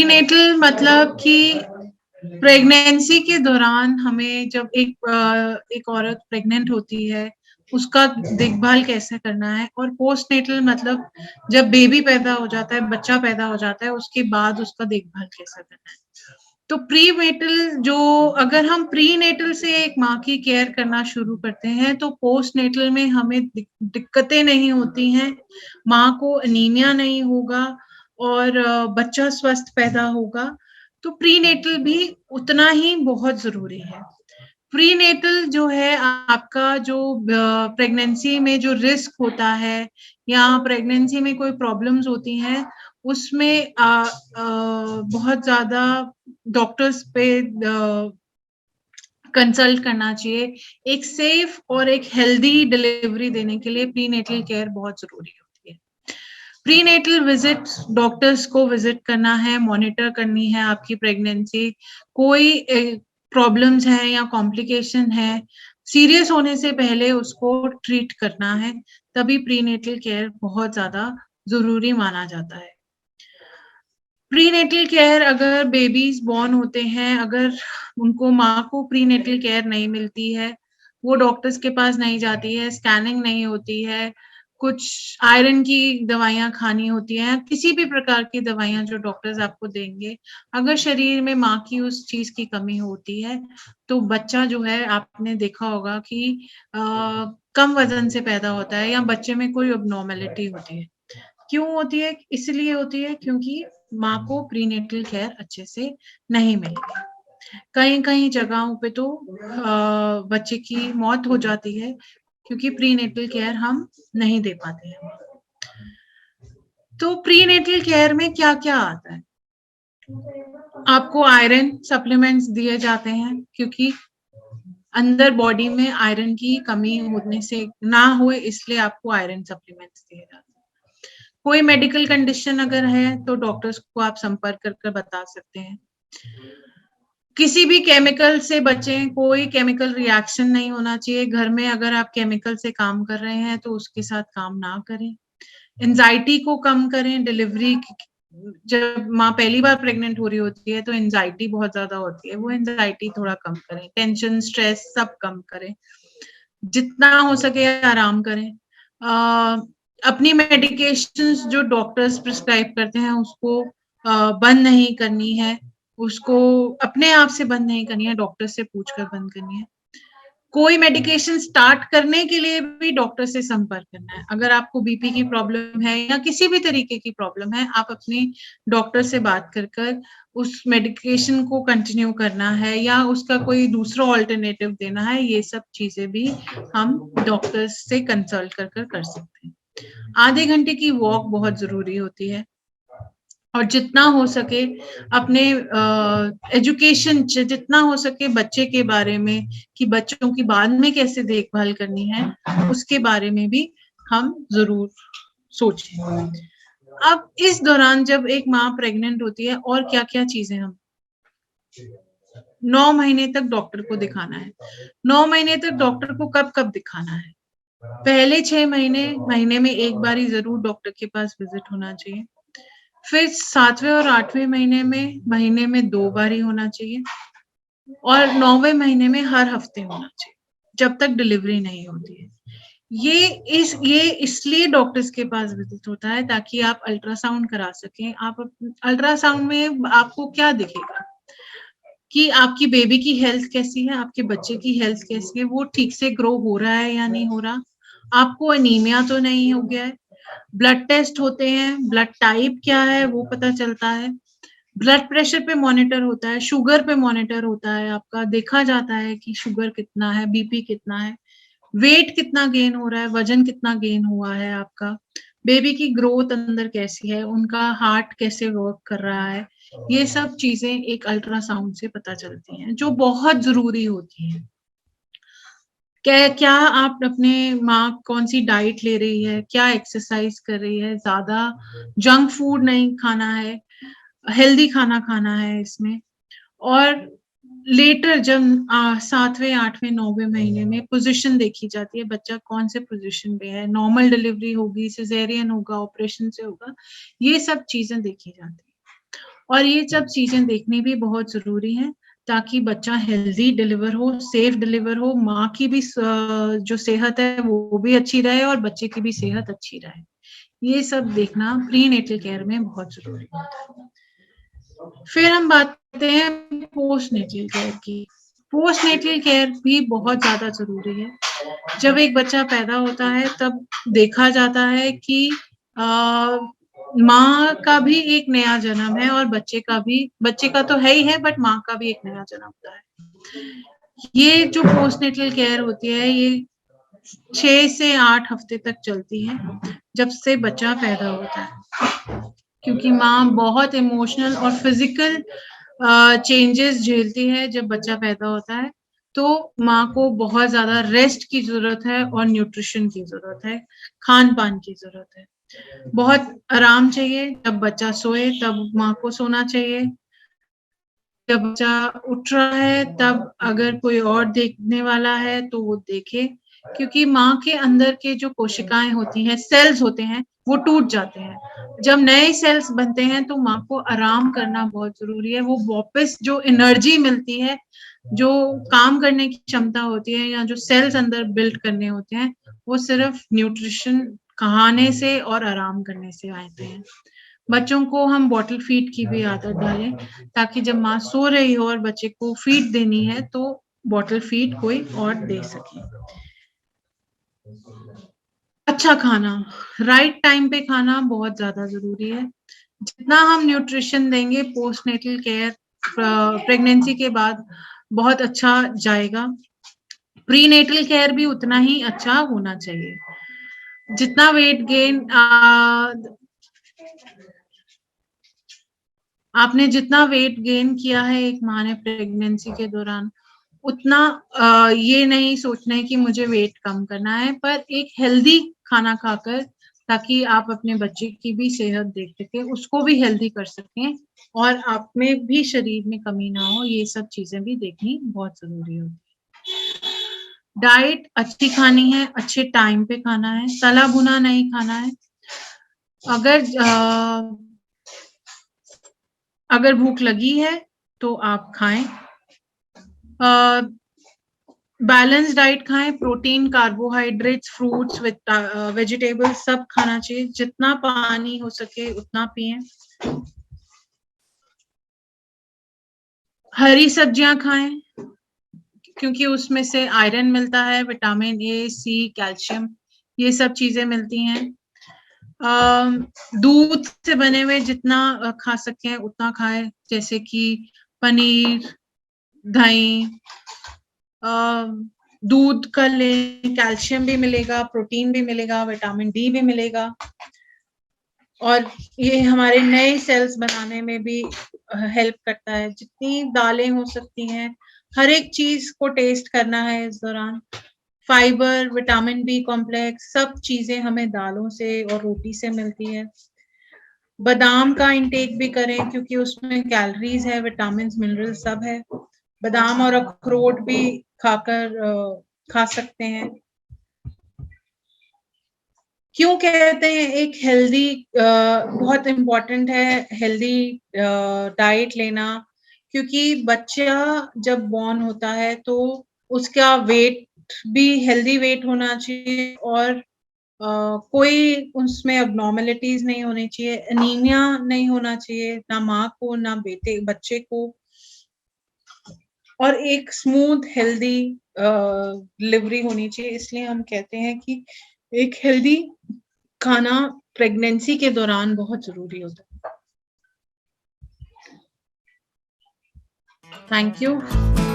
Prenatal मतलब कि pregnancy के दौरान हमें जब एक औरत प्रेग्नेंट होती है, उसका देखभाल कैसे करना है, और पोस्टनेटल मतलब जब बेबी पैदा हो जाता है, बच्चा पैदा हो जाता है, उसके बाद उसका देखभाल कैसे करना है। तो प्रीनेटल जो अगर हम प्रीनेटल से एक माँ की केयर करना शुरू करते हैं, तो पोस्टनेटल में हमें दिक्कतें नहीं होती हैं, माँ को एनीमिया नहीं होगा और बच्चा स्वस्थ पैदा होगा। तो प्रीनेटल भी उतना ही बहुत ज़रूरी है। प्रीनेटल जो है आपका जो प्रेगनेंसी में जो रिस्क होता है या प्रेगनेंसी में कोई प्रॉब्लम्स होती हैं, उसमें बहुत ज़्यादा डॉक्टर्स पे कंसल्ट करना चाहिए। एक सेफ और एक हेल्दी डिलीवरी देने के लिए प्रीनेटल केयर बहुत ज़रूरी होती है। प्रीनेटल विजिट डॉक्टर्स को विजिट करना है, मॉनिटर करनी है आपकी प्रेगनेंसी, कोई प्रॉब्लम्स हैं या कॉम्प्लिकेशन है, सीरियस होने से पहले उसको ट्रीट करना है, तभी प्रीनेटल केयर बहुत ज़्यादा ज़रूरी माना जाता है। प्रीनेटल केयर अगर बेबीज़ बॉर्न होते हैं, अगर उनको माँ को प्रीनेटल केयर नहीं मिलती है, वो डॉक्टर्स के पास नहीं जाती है, स्कैनिंग नहीं होती है, कुछ आयरन की दवाइयाँ खानी होती हैं, किसी भी प्रकार की दवाइयाँ जो डॉक्टर्स आपको देंगे, अगर शरीर में माँ की उस चीज़ की कमी होती है, तो बच्चा जो है आपने देखा होगा कि कम वज़न से पैदा होता है या बच्चे में कोई एब्नॉर्मैलिटी होती है। क्यों होती है? इसलिए होती है क्योंकि माँ को प्रीनेटल केयर अच्छे से नहीं मिलती। कहीं-कहीं जगहों पे तो बच्चे की मौत हो जाती है क्योंकि प्रीनेटल केयर हम नहीं दे पाते हैं। तो प्रीनेटल केयर में क्या-क्या आता है? आपको आयरन सप्लीमेंट्स दिए जाते हैं क्योंकि अंदर बॉडी में आयरन की कमी होने से ना होए, इसलिए आपको आयरन सप्लीमेंट्स दिए जाते हैं। कोई मेडिकल कंडीशन अगर है तो डॉक्टर्स को आप संपर्क कर बता सकते हैं। किसी भी केमिकल से बचें, कोई केमिकल रिएक्शन नहीं होना चाहिए। घर में अगर आप केमिकल से काम कर रहे हैं तो उसके साथ काम ना करें। एंग्ज़ायटी को कम करें, डिलीवरी जब माँ पहली बार प्रेग्नेंट हो रही होती है तो एंग्ज़ायटी बहुत ज़्यादा होती है, वो एंग्ज़ायटी थोड़ा कम करें, टेंशन, स्ट्रेस सब कम करें। जितना हो सके आराम करें। अपनी मेडिकेशंस जो डॉक्टर्स प्रिस्क्राइब करते हैं उसको बंद नहीं करनी है, उसको अपने आप से बंद नहीं करनी है, डॉक्टर से पूछकर बंद करनी है। कोई मेडिकेशन स्टार्ट करने के लिए भी डॉक्टर से संपर्क करना है। अगर आपको बीपी की प्रॉब्लम है या किसी भी तरीके की प्रॉब्लम है, आप अपने डॉक्टर से बात कर उस मेडिकेशन को कंटिन्यू करना है या उसका कोई दूसरा अल्टरनेटिव देना है, ये सब चीज़ें भी हम डॉक्टर्स से कंसल्ट कर सकते हैं। आधे घंटे की वॉक बहुत ज़रूरी होती है और जितना हो सके अपने एजुकेशन जितना हो सके बच्चे के बारे में कि बच्चों की बाद में कैसे देखभाल करनी है, उसके बारे में भी हम ज़रूर सोचें। अब इस दौरान जब एक माँ प्रेग्नेंट होती है और क्या-क्या चीज़ें हम 9 महीने तक डॉक्टर को दिखाना है। 9 महीने तक डॉक्टर को कब-कब दिखाना है? पहले 6 महीने में 1 बारी ज़रूर डॉक्टर के पास विज़िट होना चाहिए। फिर 7वें और 8वें महीने में 2 बार ही होना चाहिए और 9वें महीने में हर हफ्ते होना चाहिए, जब तक डिलीवरी नहीं होती है। ये इसलिए डॉक्टर्स के पास विज़िट होता है ताकि आप अल्ट्रासाउंड करा सकें। आप अल्ट्रासाउंड में आपको क्या दिखेगा कि आपकी बेबी की हेल्थ कैसी है, आपके बच्चे की हेल्थ कैसी है, वो ठीक से ग्रो हो रहा है या नहीं हो रहा, आपको एनीमिया तो नहीं हो गया है। ब्लड टेस्ट होते हैं, ब्लड टाइप क्या है वो पता चलता है, ब्लड प्रेशर पे मॉनिटर होता है, शुगर पे मॉनिटर होता है आपका, देखा जाता है कि शुगर कितना है, बीपी कितना है, वेट कितना गेन हो रहा है, वज़न कितना गेन हुआ है आपका, बेबी की ग्रोथ अंदर कैसी है, उनका हार्ट कैसे वर्क कर रहा है, ये सब चीज़ें एक अल्ट्रासाउंड से पता चलती हैं, जो बहुत ज़रूरी होती हैं। क्या आप अपने माँ कौन-सी डाइट ले रही है, क्या एक्सरसाइज़ कर रही है, ज़्यादा जंक फूड नहीं खाना है, हेल्दी खाना खाना है इसमें और लेटर जब 7वें, 8वें, 9वें महीने में पोज़ीशन देखी जाती है, बच्चा कौन से पोज़ीशन पे है, नॉर्मल डिलीवरी होगी, सिज़ेरियन होगा, ऑपरेशन से होगा, ये सब चीज़ें देखी जाती हैं। और ये सब चीजें देखनी भी बहुत जरूरी है ताकि बच्चा हेल्दी डिलीवर हो, सेफ डिलीवर हो, माँ की भी जो सेहत है वो भी अच्छी रहे और बच्चे की भी सेहत अच्छी रहे। ये सब देखना प्री नेटल केयर में बहुत जरूरी होता है। फिर हम बात करते हैं पोस्ट नेटल केयर की। पोस्ट नेटल केयर भी बहुत ज्यादा जरूरी है। जब एक बच्चा पैदा होता है तब देखा जाता है कि माँ का भी एक नया जन्म है और बच्चे का तो है ही है, बट माँ का भी एक नया जन्म होता है। ये जो पोस्ट नेटल केयर होती है ये 6 से 8 हफ्ते तक चलती है जब से बच्चा पैदा होता है, क्योंकि माँ बहुत इमोशनल और फिजिकल चेंजेस झेलती है जब बच्चा पैदा होता है। तो माँ को बहुत ज्यादा रेस्ट की जरूरत है और न्यूट्रिशन की जरूरत है, खान पान की जरूरत है। बहुत आराम चाहिए। जब बच्चा सोए तब माँ को सोना चाहिए। जब बच्चा उठ रहा है तब अगर कोई और देखने वाला है तो वो देखे, क्योंकि माँ के अंदर के जो कोशिकाएं होती हैं, सेल्स होते हैं, वो टूट जाते हैं। जब नए सेल्स बनते हैं तो माँ को आराम करना बहुत जरूरी है। वो वापस जो एनर्जी मिलती है, जो काम करने की क्षमता होती है या जो सेल्स अंदर बिल्ड करने होते हैं, वो सिर्फ न्यूट्रिशन खाने से और आराम करने से आते हैं। बच्चों को हम बॉटल फीड की भी आदत डालें ताकि जब माँ सो रही हो और बच्चे को फीड देनी है तो बॉटल फीड कोई और दे सके। अच्छा खाना, राइट टाइम पे खाना बहुत ज्यादा जरूरी है। जितना हम न्यूट्रिशन देंगे पोस्ट नेटल केयर प्रेगनेंसी के बाद बहुत अच्छा जाएगा। प्री नेटल केयर भी उतना ही अच्छा होना चाहिए। जितना वेट गेन आपने जितना वेट गेन किया है एक माँ ने प्रेगनेंसी के दौरान, उतना ये नहीं सोचना है कि मुझे वेट कम करना है, पर एक हेल्दी खाना खाकर, ताकि आप अपने बच्चे की भी सेहत देख सकें, उसको भी हेल्दी कर सकें और आप में भी शरीर में कमी ना हो। ये सब चीजें भी देखनी बहुत जरूरी होती है। डाइट अच्छी खानी है, अच्छे टाइम पे खाना है, तला भुना नहीं खाना है। अगर भूख लगी है तो आप खाएं। बैलेंस डाइट खाएं, प्रोटीन, कार्बोहाइड्रेट्स, फ्रूट्स, वेजिटेबल्स सब खाना चाहिए। जितना पानी हो सके उतना पिएं। हरी सब्जियां खाएं क्योंकि उसमें से आयरन मिलता है, विटामिन ए, सी, कैल्शियम, ये सब चीजें मिलती हैं। दूध से बने हुए जितना खा सकें उतना खाएं, जैसे कि पनीर, दही। दूध का लें, कैल्शियम भी मिलेगा, प्रोटीन भी मिलेगा, विटामिन डी भी मिलेगा और ये हमारे नए सेल्स बनाने में भी हेल्प करता है। जितनी दालें हो सकती हैं, हर एक चीज को टेस्ट करना है इस दौरान। फाइबर, विटामिन बी कॉम्प्लेक्स, सब चीजें हमें दालों से और रोटी से मिलती है। बादाम का इंटेक भी करें क्योंकि उसमें कैलोरीज है, विटामिन, मिनरल सब है। बादाम और अखरोट भी खा सकते हैं। क्यों कहते हैं एक हेल्दी बहुत इम्पोर्टेंट है हेल्दी डाइट लेना, क्योंकि बच्चा जब बॉर्न होता है तो उसका वेट भी हेल्दी वेट होना चाहिए और कोई उसमें अबनॉर्मलिटीज नहीं होनी चाहिए, एनीमिया नहीं होना चाहिए, ना माँ को ना बच्चे को, और एक स्मूथ हेल्दी डिलीवरी होनी चाहिए। इसलिए हम कहते हैं कि एक हेल्दी खाना प्रेगनेंसी के दौरान बहुत जरूरी होता है। Thank you.